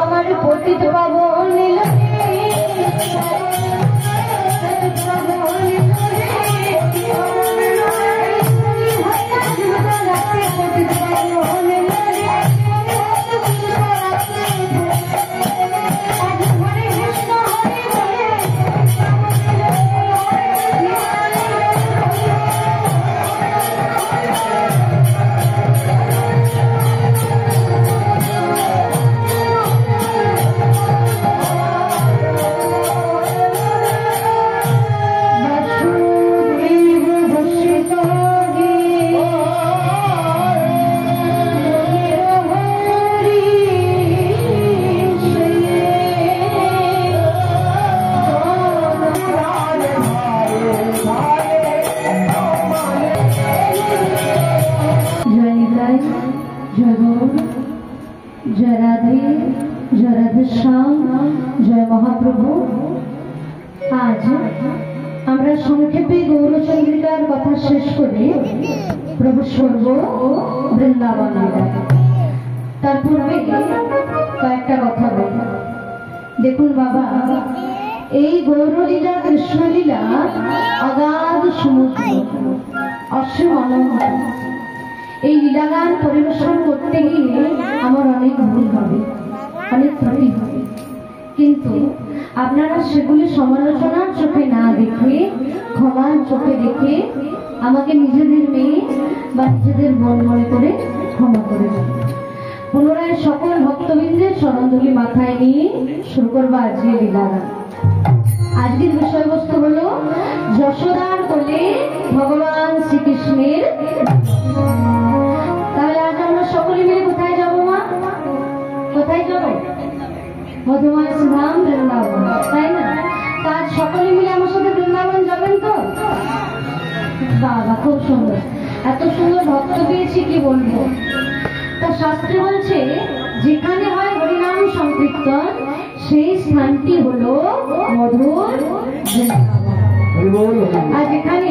আমার পতিত পাবন जय राधे जय राधे श्याम जय महाप्रभु। आज আমরা সংক্ষেপে গৌরচন্দ্রিকার কথা শেষ করে প্রবেশ করব বৃন্দাবন লীলা। তার পূর্বে কয়েকটা কথা বলব। দেখুন বাবা, এই গৌরলীলা কৃষ্ণলীলা অগাধ সমুদ্র, অসীম অনন্ত। এই লীলাগান পরিবেশন করতে গিয়ে আমার অনেক ভুল হবে, অনেক ত্রুটি হবে, কিন্তু আপনারা সেগুলি সমালোচনার চোখে না দেখে ক্ষমার চোখে দেখে আমাকে নিজেদের মেয়ে বা নিজেদের মন মনে করে ক্ষমা করে দেন। পুনরায় সকল ভক্তবৃন্দের চরণধূলি মাথায় নিয়ে শুরু করবো আজকের লীলাগান। আজকের বিষয়বস্তু হলো যশোদার কোলে ভগবান শ্রীকৃষ্ণের। তাহলে আজ আমরা সকলে মিলে কোথায় যাবো মা? কোথায় যাবো? মধুময় ধাম বৃন্দাবন, তাই না? আজ সকলে মিলে আমার সাথে বৃন্দাবন যাবেন তো? বাবা খুব সুন্দর, এত সুন্দর ভক্ত পেয়েছি কি বলবো। তা শাস্ত্রে বলছে যেখানে হয় হরিনাম সংকীর্তন সেই স্থানটি হলো মধুর বৃন্দাবন। আর যেখানে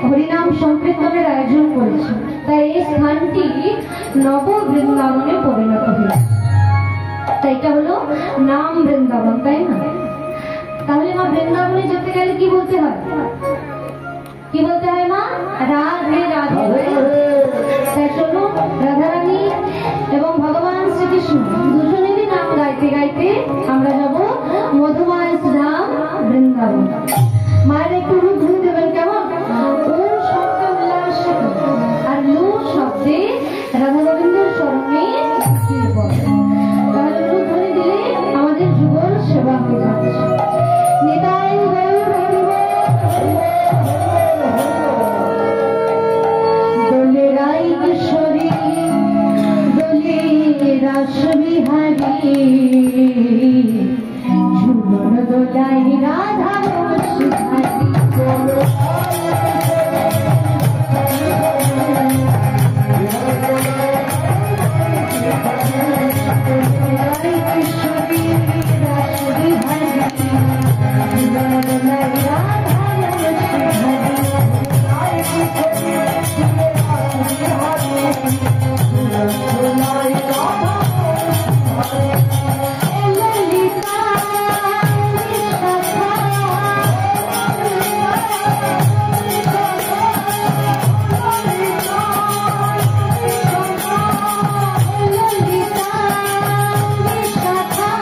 হরিনাম সংকীর্তনের আয়োজন করেছে তাই এই স্থানটি নব বৃন্দাবনে পরিণত হয়েছে। তাই এটা হলো নাম বৃন্দাবন, তাই না? তাহলে মা বৃন্দাবনে যেতে গেলে কি বলতে হয়? কি বলতে হয় মা? রাধে রাধে। তাই চলো রাধারানী এবং ভগবান শ্রীকৃষ্ণ দুজনেরই নাম গাইতে গাইতে আমরা যাব মধুময় ধাম বৃন্দাবন। মায়ের একটু রূপ ধরে দেবেন কেমন? ওম শব্দ উল্লাস আর লু শব্দে রাধা গোবিন্দের চরণে তাহলে রূপ ধরে দিলে আমাদের যুগল সেবা হয়ে যাচ্ছে। নিতাই দোলে রাই কিশোরী দোলে রাস বিহারী ঝুলন দোলাই রাধা Thank you.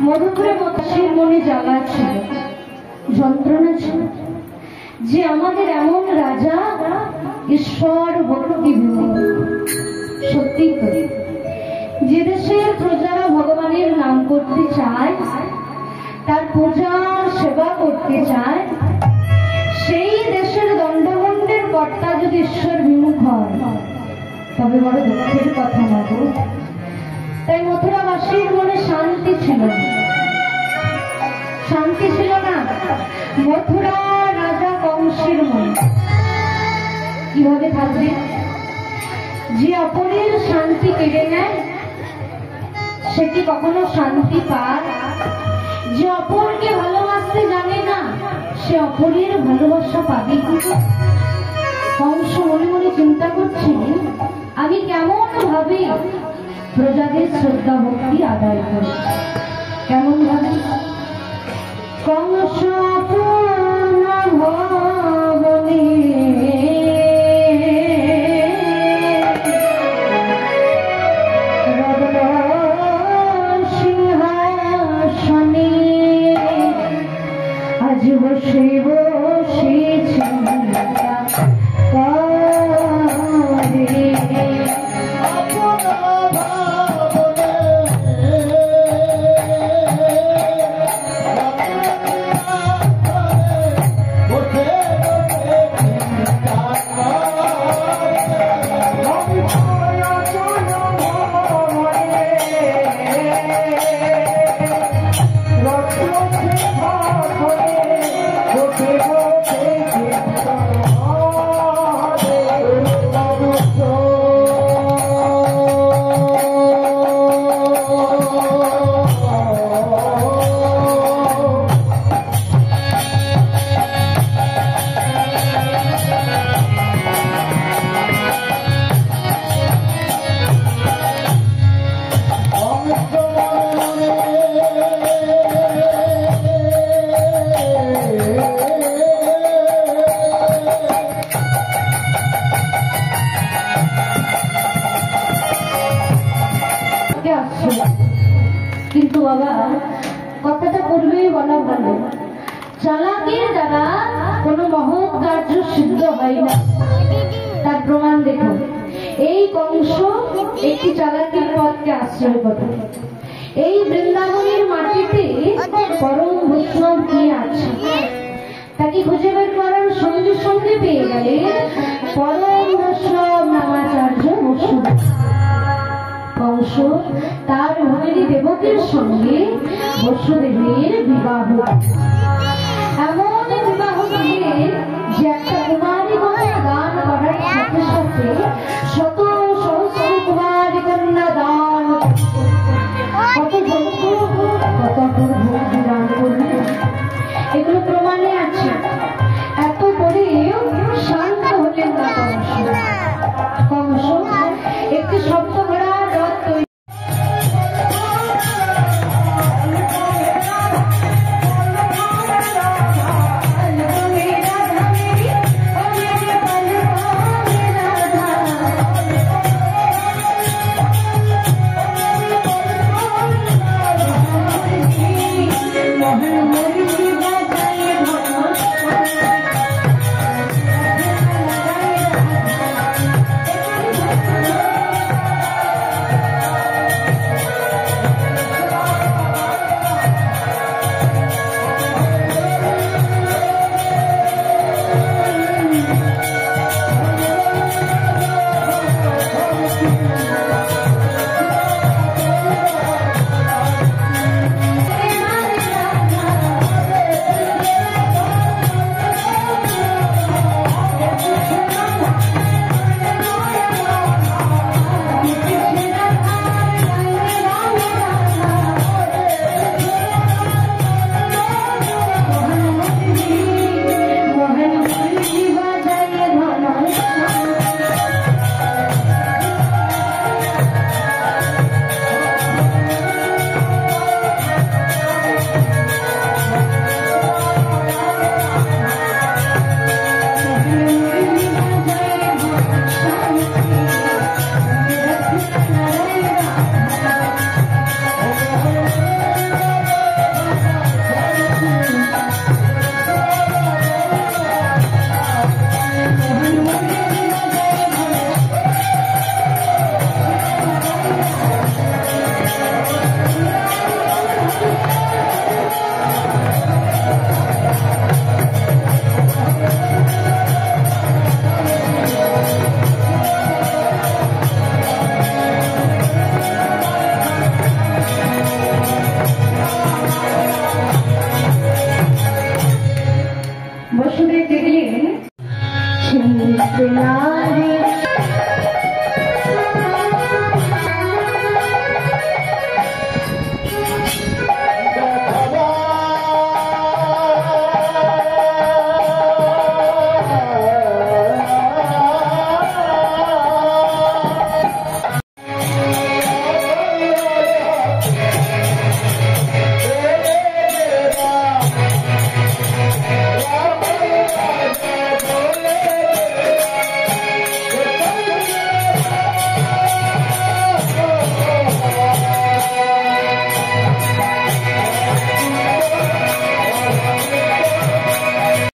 মধুপুরে মতাশীর মনে জ্বালা ছিল, যন্ত্রণা ছিল যে আমাদের এমন রাজা ঈশ্বর ভক্তি বিমূঢ়। সত্যি তো, যে দেশের প্রজারা ভগবানের নাম করতে চায়, তার পূজার সেবা করতে চায়, সেই দেশের দণ্ডমণ্ডের কর্তা যদি ঈশ্বর বিমুখ হয়, তবে বড় দুঃখের কথা মাগো। তাই মথুরাবাসীর মনে শান্তি ছিল না, শান্তি ছিল না। মথুরা রাজা কংসের মনে কিভাবে থাকবে? যে অপরের শান্তি কেড়ে নেয় সে কি কখনো শান্তি পায়? যে অপরকে ভালোবাসতে জানে না সে অপরের ভালোবাসা পাবে কি? কংস মনে মনে চিন্তা করছে, আমি কেমন ভাবে প্রজাদের শ্রদ্ধা ভক্তি আদায় করি, কেমন ভাবে? কংস ভবনে সিংহাসনে আজ বসে বসেছে কিন্তু বাবা কথাটা করবেই বলা ভালো, চালাকির দ্বারা কোনো মহৎ কার্য সিদ্ধ হয় না। তার প্রমাণ দেখুন, এই কংস একটি চালাকির পথকে আশ্রয় করে। এই বৃন্দাবনের মাটিতে পরম বৈষ্ণব কি আছে তাকে খুঁজে বের করার সঙ্গে সঙ্গে পেয়ে গেলে পরম বৈষ্ণব নামাচার্য বসুদেব। কংস তার ভগিনী দেবকীর সঙ্গে বসুদেবের বিবাহ। এমন